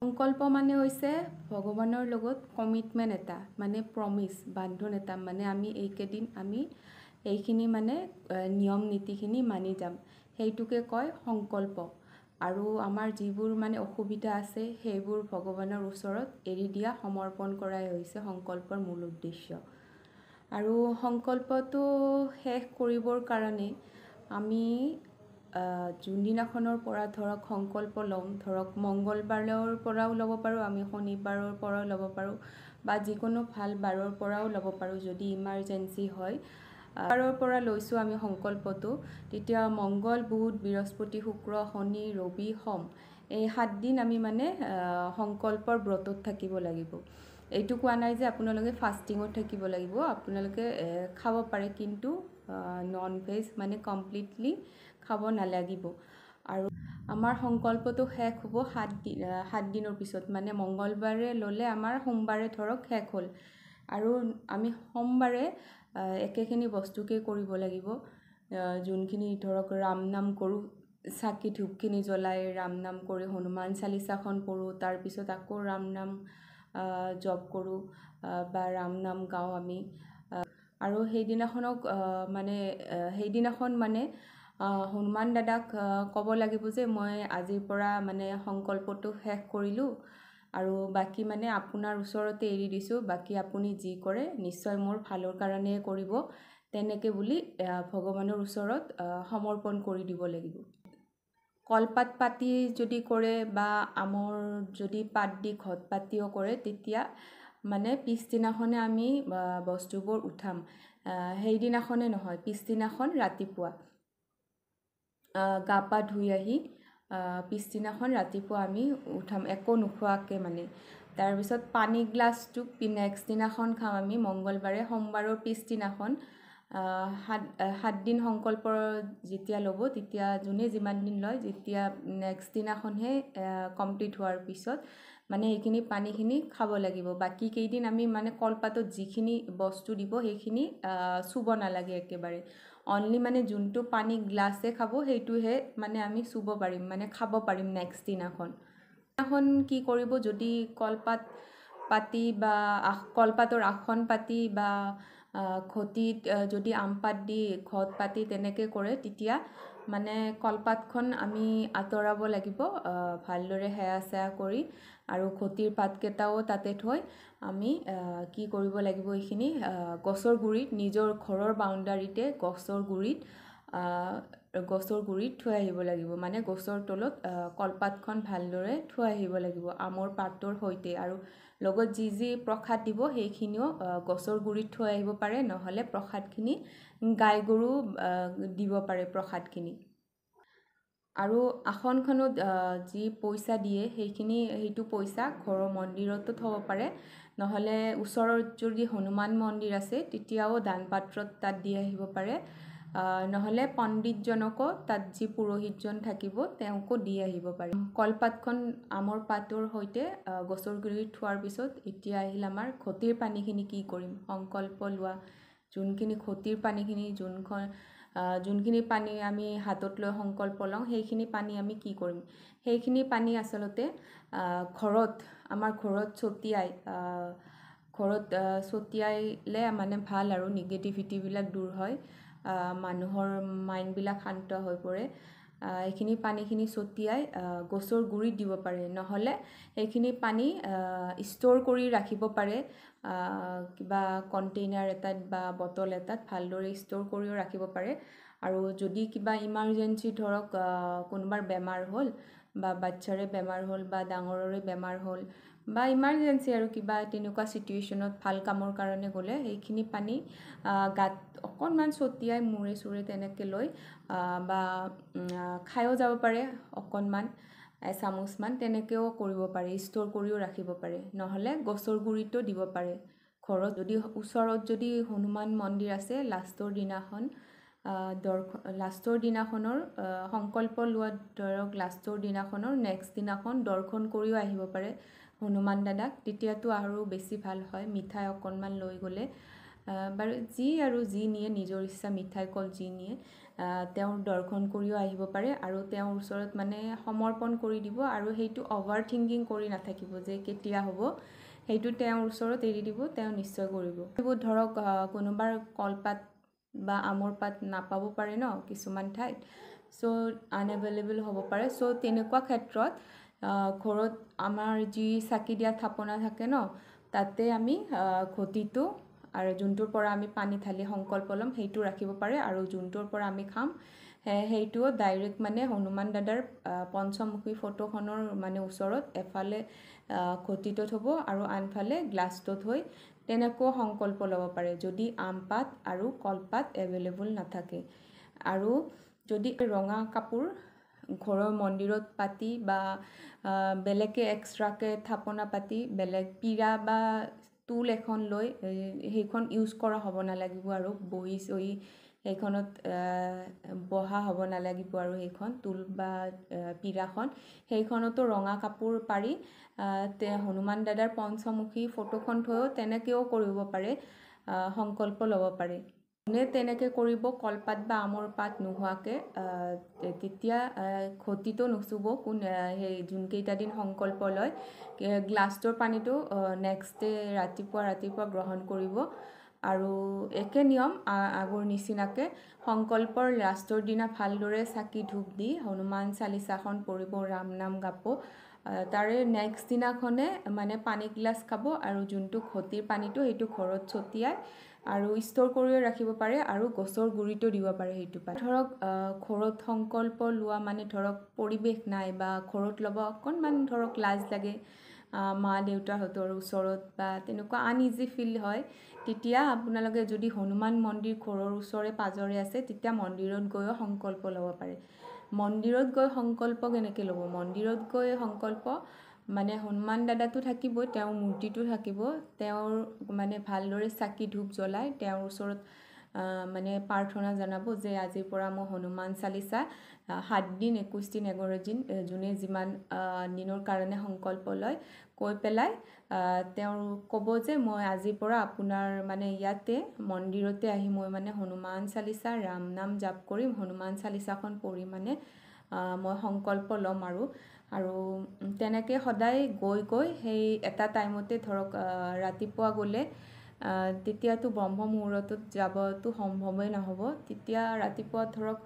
সংকল্প মানে হৈছে ভগৱানৰ লগত কমিটমেণ্ট এটা, মানে প্ৰমিছ, বান্ধোন এটা, মানে আমি এইকেইদিন আমি এইখিনি মানে নিয়ম নীতিখিনি মানি যাম, সেইটোকে কয় সংকল্প। আৰু আমাৰ যিবোৰ মানে অসুবিধা আছে সেইবোৰ ভগৱানৰ ওচৰত এৰি দিয়া, সমৰ্পণ কৰাই হৈছে সংকল্পৰ মূল উদ্দেশ্য। আৰু সংকল্পটো শেষ কৰিবৰ কাৰণে আমি যোনদিনাখনৰ পৰা ধৰক সংকল্প ল'ম, ধৰক মংগলবাৰৰ পৰাও ল'ব পাৰোঁ, আমি শনিবাৰৰ পৰাও ল'ব পাৰোঁ, বা যিকোনো ভাল বাৰৰ পৰাও ল'ব পাৰোঁ যদি ইমাৰ্জেঞ্চি হয়। বাৰৰ পৰা লৈছোঁ আমি সংকল্পটো, তেতিয়া মংগল, বুধ, বৃহস্পতি, শুক্ৰ, শনি, ৰবি, সোম, এই 7 দিন আমি মানে সংকল্পৰ ব্ৰতত থাকিব লাগিব। এইটো কোৱা নাই যে আপোনালোকে ফাষ্টিঙত থাকিব লাগিব, আপোনালোকে খাব পাৰে, কিন্তু নন ভেজ মানে কমপ্লিটলি খাব নালাগিব। আৰু আমাৰ সংকল্পটো শেষ হ'ব 7 দিনৰ পিছত, মানে মংগলবাৰে ল'লে আমাৰ সোমবাৰে ধৰক শেষ হ'ল, আৰু আমি সোমবাৰে একেখিনি বস্তুকেই কৰিব লাগিব। যোনখিনি ধৰক ৰাম নাম কৰোঁ, চাকি ধূপখিনি জ্বলাই ৰাম নাম কৰি হনুমান চালিচাখন পঢ়োঁ, তাৰপিছত আকৌ ৰাম নাম জপ কৰোঁ বা ৰাম নাম গাওঁ আমি। আৰু সেইদিনাখন মানে হনুমান দাদাক ক'ব লাগিব যে মই আজিৰ পৰা মানে সংকল্পটো শেষ কৰিলোঁ, আৰু বাকী মানে আপোনাৰ ওচৰতে এৰি দিছোঁ, বাকী আপুনি যি কৰে নিশ্চয় মোৰ ভালৰ কাৰণেই কৰিব, তেনেকৈ বুলি ভগৱানৰ ওচৰত সমৰ্পণ কৰি দিব লাগিব। কলপাত পাতি যদি কৰে বা আমৰ যদি পাত দি ঘট পাতিও কৰে, তেতিয়া মানে পিছদিনাখনে আমি বস্তুবোৰ উঠাম। সেইদিনাখনে নহয়, পিছদিনাখন ৰাতিপুৱা গা পা ধুই আহি পিছদিনাখন ৰাতিপুৱা আমি উঠাম, একো নোখোৱাকৈ মানে। তাৰপিছত পানী গ্লাছটো নেক্সট দিনাখন খাম আমি, মংগলবাৰে, সোমবাৰৰ পিছদিনাখন। 7 দিন সংকল্প যেতিয়া ল'ব, তেতিয়া যোনে যিমান দিন লয়, যেতিয়া নেক্সট দিনাখনহে কমপ্লিট হোৱাৰ পিছত মানে সেইখিনি পানীখিনি খাব লাগিব। বাকী কেইদিন আমি মানে কলপাতত যিখিনি বস্তু দিব সেইখিনি চুব নালাগে একেবাৰে, অনলি মানে যোনটো পানী গ্লাছে খাব সেইটোহে মানে আমি চুব পাৰিম, মানে খাব পাৰিম নেক্সট দিনাখন। কি কৰিব, যদি কলপাত পাতি বা কলপাতৰ আসন পাতি বা ঘটিত যদি আম পাত দি ঘট পাতি তেনেকৈ কৰে, তেতিয়া মানে কলপাতখন আমি আঁতৰাব লাগিব ভালদৰে সেৱা চেৱা কৰি, আৰু ঘটিৰ পাতকেইটাও তাতে থৈ আমি কি কৰিব লাগিব, এইখিনি গছৰ গুৰিত, নিজৰ ঘৰৰ বাউণ্ডাৰীতে গছৰ গুৰিত থৈ আহিব লাগিব, মানে গছৰ তলত কলপাতখন ভালদৰে থৈ আহিব লাগিব আমৰ পাতৰ সৈতে। আৰু লগত যি প্ৰসাদ দিব সেইখিনিও গছৰ গুৰিত থৈ আহিব পাৰে, নহ'লে প্ৰসাদখিনি গাই গৰু দিব পাৰে প্ৰসাদখিনি। আৰু আসনখনত যি পইচা দিয়ে সেইটো পইচা ঘৰৰ মন্দিৰতো থ'ব পাৰে, নহ'লে ওচৰত যদি হনুমান মন্দিৰ আছে তেতিয়াও দান পাত্ৰত তাত দি আহিব পাৰে, নহ'লে পণ্ডিতজনকো, তাত যি পুৰোহিতজন থাকিব তেওঁকো দি আহিব পাৰে। কলপাতখন আমৰ পাতৰ সৈতে গছৰ গুৰিত থোৱাৰ পিছত এতিয়া আহিল আমাৰ ঘটিৰ পানীখিনি কি কৰিম। সংকল্প লোৱা যোনখিনি ঘটিৰ পানীখিনি, যোনখিনি পানী আমি হাতত লৈ সংকল্প লওঁ, সেইখিনি পানী আমি কি কৰিম, সেইখিনি পানী আচলতে আমাৰ ঘৰত ছটিয়াইলে মানে ভাল, আৰু নিগেটিভিটিবিলাক দূৰ হয়, মানুহৰ মাইণ্ডবিলাক শান্ত হৈ পৰে। এইখিনি পানীখিনি ছটিয়াই গছৰ গুৰিত দিব পাৰে, নহ'লে সেইখিনি পানী ষ্ট'ৰ কৰি ৰাখিব পাৰে কিবা কণ্টেইনাৰ এটাত বা বটল এটাত, ভালদৰে ষ্ট'ৰ কৰিও ৰাখিব পাৰে। আৰু যদি কিবা ইমাৰ্জেঞ্চি, ধৰক কোনোবাৰ বেমাৰ হ'ল, বা বাচ্ছাৰে বেমাৰ হ'ল বা ডাঙৰৰে বেমাৰ হ'ল, বা ইমাৰ্জেঞ্চি আৰু কিবা তেনেকুৱা চিটুৱেশ্যনত ভাল কামৰ কাৰণে গ'লে, সেইখিনি পানী গাত অকণমান ছটিয়াই মূৰে চূৰে তেনেকৈ লৈ বা খায়ো যাব পাৰে অকণমান, এচামুচমান তেনেকৈও কৰিব পাৰে, ষ্ট'ৰ কৰিও ৰাখিব পাৰে, নহ'লে গছৰ গুৰিতো দিব পাৰে। ঘৰত ওচৰত যদি হনুমান মন্দিৰ আছে, লাষ্টৰ দিনাখনৰ সংকল্প লোৱা, ধৰক লাষ্টৰ দিনাখনৰ নেক্সট দিনাখন দৰ্শন কৰিও আহিব পাৰে হনুমান দাদাক, তেতিয়াতো আৰু বেছি ভাল হয়। মিঠাই অকণমান লৈ গ'লে বাৰু, যি নিয়ে নিজৰ ইচ্ছা, মিঠাই কল যি নিয়ে তেওঁৰ দৰ্শন কৰিও আহিব পাৰে আৰু তেওঁৰ ওচৰত মানে সমৰ্পণ কৰি দিব আৰু সেইটো অভাৰ থিংকিং কৰি নাথাকিব যে কেতিয়া হ'ব, সেইটো তেওঁৰ ওচৰত এৰি দিব, তেওঁ নিশ্চয় কৰিব। এইবোৰ ধৰক কোনোবাৰ কলপাত বা আমৰ পাত নাপাব পাৰে ন কিছুমান ঠাইত, চ' আনএভেইলেবল হ'ব পাৰে। চ' তেনেকুৱা ক্ষেত্ৰত ঘৰত আমাৰ যি চাকি দিয়া থাপনা থাকে ন, তাতে আমি ঘটিটো আৰু যোনটোৰ পৰা আমি পানী ঢালি সংকল্প ল'ম সেইটো ৰাখিব পাৰে, আৰু যোনটোৰ পৰা আমি খাম সেইটোও ডাইৰেক্ট মানে হনুমান দাদাৰ পঞ্চমুখী ফটোখনৰ মানে ওচৰত এফালে ঘটিটো থ'ব আৰু আনফালে গ্লাছটো থৈ তেনেকৈ সংকল্প ল'ব পাৰে, যদি আম পাত আৰু কলপাত এভেইলেবল নাথাকে। আৰু যদি ৰঙা কাপোৰ ঘৰৰ মন্দিৰত পাতি বা বেলেগকৈ এক্সট্ৰাকৈ থাপনা পাতি বেলেগ পীৰা বা টুল এখন লৈ সেইখন ইউজ কৰা হ'ব নালাগিব, আৰু বহি চহি সেইখনত বহা হ'ব নালাগিব, আৰু সেইখন টুল বা পীৰাখন সেইখনতো ৰঙা কাপোৰ পাৰি হনুমান দাদাৰ পঞ্চমুখী ফটোখন থৈও তেনেকৈও কৰিব পাৰে, সংকল্প ল'ব পাৰে। যোনে তেনেকৈ কৰিব কলপাত বা আমৰ পাত নোহোৱাকৈ, তেতিয়া ঘটিটো নুচুব সেই যোনকেইটা দিন সংকল্প লয়, গ্লাছটোৰ পানীটো নেক্সট ডে ৰাতিপুৱা গ্ৰহণ কৰিব। আৰু একে নিয়ম আগৰ নিচিনাকৈ সংকল্পৰ লাষ্টৰ দিনা ভালদৰে চাকি ধূপ দি হনুমান চালিচাখন পঢ়িব, ৰাম নাম গাব। তাৰে নেক্সট দিনাখনে মানে পানী গিলাচ খাব, আৰু যোনটো ঘটিৰ পানীটো সেইটো ঘৰত ছটিয়াই আৰু ষ্ট'ৰ কৰিও ৰাখিব পাৰে, আৰু গছৰ গুৰিতো দিব পাৰে সেইটো পানী। ধৰক ঘৰত সংকল্প লোৱা মানে ধৰক পৰিৱেশ নাই বা ঘৰত ল'ব অকণমান ধৰক লাজ লাগে মা দেউতাহঁতৰ ওচৰত বা তেনেকুৱা আনইজি ফিল হয়, তেতিয়া আপোনালোকে যদি হনুমান মন্দিৰ ঘৰৰ ওচৰে পাজৰে আছে তেতিয়া মন্দিৰত গৈও সংকল্প ল'ব পাৰে। মন্দিৰত গৈ সংকল্প কেনেকৈ ল'ব? মন্দিৰত গৈ সংকল্প মানে হনুমান দাদাটো থাকিবই, তেওঁৰ মূৰ্তিটো থাকিব, তেওঁৰ মানে ভালদৰে চাকি ধূপ জ্বলাই তেওঁৰ ওচৰত মানে প্ৰাৰ্থনা জনাব যে আজিৰ পৰা মই হনুমান চালিচা 7 দিন 21 দিন 11 দিন যোনে যিমান দিনৰ কাৰণে সংকল্প লয় কৈ পেলাই তেওঁৰ ক'ব যে মই আজিৰ পৰা আপোনাৰ মানে ইয়াতে মন্দিৰতে আহি মই মানে হনুমান চালিচা ৰাম নাম জাপ কৰিম, হনুমান চালিচাখন পঢ়ি মানে মই সংকল্প ল'ম। আৰু তেনেকৈ সদায় গৈ সেই এটা টাইমতে ধৰক ৰাতিপুৱা গ'লে তেতিয়াতো ব্ৰহ্ম মুহূৰ্তত যাবতো সম্ভৱেই নহ'ব, তেতিয়া ৰাতিপুৱা ধৰক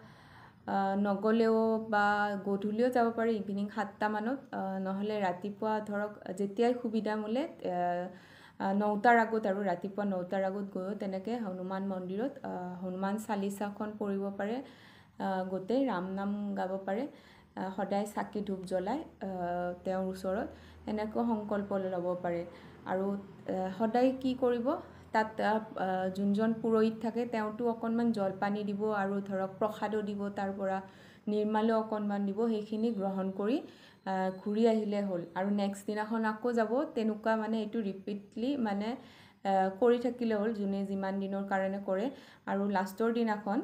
নগ'লেও বা গধূলিও যাব পাৰি ইভিনিং 7টা মানত, নহ'লে ৰাতিপুৱা ধৰক যেতিয়াই সুবিধা মিলে 9টাৰ আগত, আৰু ৰাতিপুৱা 9টাৰ আগত গৈও তেনেকৈ হনুমান মন্দিৰত হনুমান চালিচাখন পঢ়িব পাৰে, গোটেই ৰাম নাম গাব পাৰে, সদায় চাকি ধূপ জ্বলাই তেওঁৰ ওচৰত এনেকৈ সংকল্প ল'ব পাৰে। আৰু সদায় কি কৰিব, তাত যোনজন পুৰোহিত থাকে তেওঁতো অকণমান জলপানী দিব আৰু ধৰক প্ৰসাদো দিব, তাৰ পৰা নিৰ্মালো অকণমান দিব, সেইখিনি গ্ৰহণ কৰি ঘূৰি আহিলে হ'ল। আৰু নেক্সট দিনাখন আকৌ যাব, তেনেকুৱা মানে এইটো ৰিপিটলি মানে কৰি থাকিলে হ'ল যোনে যিমান দিনৰ কাৰণে কৰে। আৰু লাষ্টৰ দিনাখন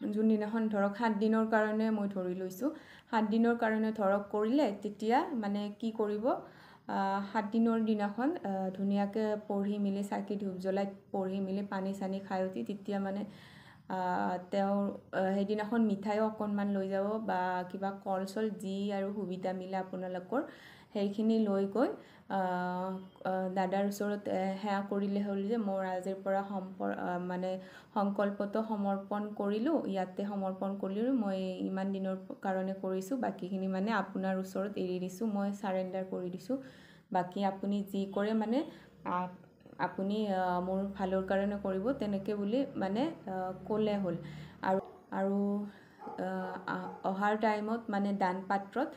যোনদিনাখন ধৰক 7 দিনৰ কাৰণে মই ধৰি লৈছোঁ, 7 দিনৰ কাৰণে ধৰক কৰিলে, তেতিয়া মানে কি কৰিব 7 দিনৰ দিনাখন ধুনীয়াকৈ পঢ়ি মেলি চাকি ধূপ জ্বলাই পঢ়ি মেলি পানী চানী খাই উঠি তেতিয়া মানে তেওঁৰ সেইদিনাখন মিঠাইও অকণমান লৈ যাব বা কিবা কল চল যি আৰু সুবিধা মিলে আপোনালোকৰ সেইখিনি লৈ গৈ দাদাৰ ওচৰত সেৱা কৰিলে হ'ল যে মোৰ আজিৰ পৰা মানে সংকল্পটো সমৰ্পণ কৰিলোঁ, ইয়াতে সমৰ্পণ কৰিলোঁ, মই ইমান দিনৰ কাৰণে কৰিছোঁ, বাকীখিনি মানে আপোনাৰ ওচৰত এৰি দিছোঁ, মই চাৰেণ্ডাৰ কৰি দিছোঁ, বাকী আপুনি যি কৰে মানে আপুনি মোৰ ভালৰ কাৰণে কৰিব, তেনেকৈ বুলি মানে ক'লে হ'ল। আৰু অহাৰ টাইমত মানে দান পাত্ৰত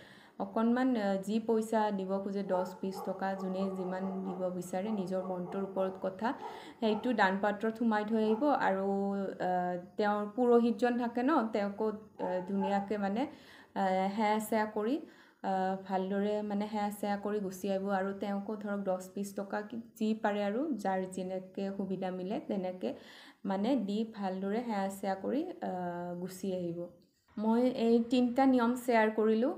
অকণমান যি পইচা দিব খোজে 10-20 টকা যোনে যিমান দিব বিচাৰে নিজৰ মনটোৰ ওপৰত কথা, সেইটো দান পাত্ৰত সোমাই থৈ আহিব। আৰু তেওঁৰ পুৰোহিতজন থাকে ন, তেওঁকো ধুনীয়াকৈ মানে সেৱা চেৱা কৰি ভালদৰে মানে সেৱা চেৱা কৰি গুচি আহিব। আৰু তেওঁকো ধৰক 10-20 টকা যি পাৰে আৰু যাৰ যেনেকৈ সুবিধা মিলে তেনেকৈ মানে দি ভালদৰে সেৱা চেৱা কৰি গুচি আহিব। মই এই 3টা নিয়ম শ্বেয়াৰ কৰিলোঁ,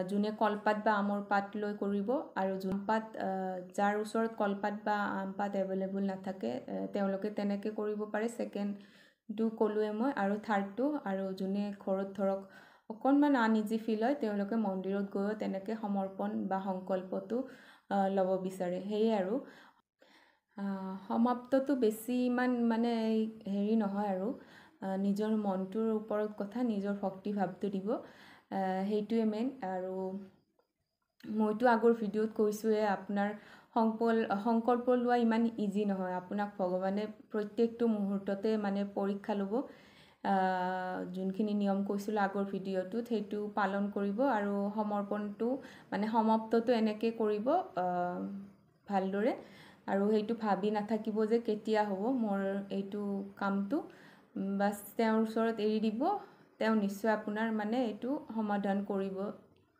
যোনে কলপাত বা আমৰ পাত লৈ কৰিব, আৰু যোন পাত যাৰ ওচৰত কলপাত বা আম পাত এভেইলেবল নাথাকে তেওঁলোকে তেনেকৈ কৰিব পাৰে। ছেকেণ্ড ক'লোৱে মই আৰু থাৰ্ডটো আৰু যোনে ঘৰত ধৰক অকণমান আনইজি ফিল হয় তেওঁলোকে মন্দিৰত গৈও তেনেকৈ সমৰ্পণ বা সংকল্পটো ল'ব বিচাৰে সেয়ে আৰু সমাপ্তটো বেছি ইমান মানে হেৰি নহয় আৰু নিজৰ মনটোৰ ওপৰত কথা নিজৰ ভক্তিভাৱটো দিব সেইটোৱে মেইন আৰু মইতো আগৰ ভিডিঅ'ত কৈছোঁৱে আপোনাৰ সংকল্প লোৱা ইমান ইজি নহয় আপোনাক ভগৱানে প্ৰত্যেকটো মুহূৰ্ততে মানে পৰীক্ষা ল'ব যোনখিনি নিয়ম কৈছিলোঁ আগৰ ভিডিঅ'টোত সেইটো পালন কৰিব আৰু সমৰ্পণটো মানে সমাপ্তটো এনেকৈ কৰিব ভালদৰে আৰু সেইটো ভাবি নাথাকিব যে কেতিয়া হ'ব মোৰ এইটো কামটো বাছ তেওঁৰ ওচৰত এৰি দিব তেওঁ নিশ্চয় আপোনাৰ মানে এইটো সমাধান কৰিব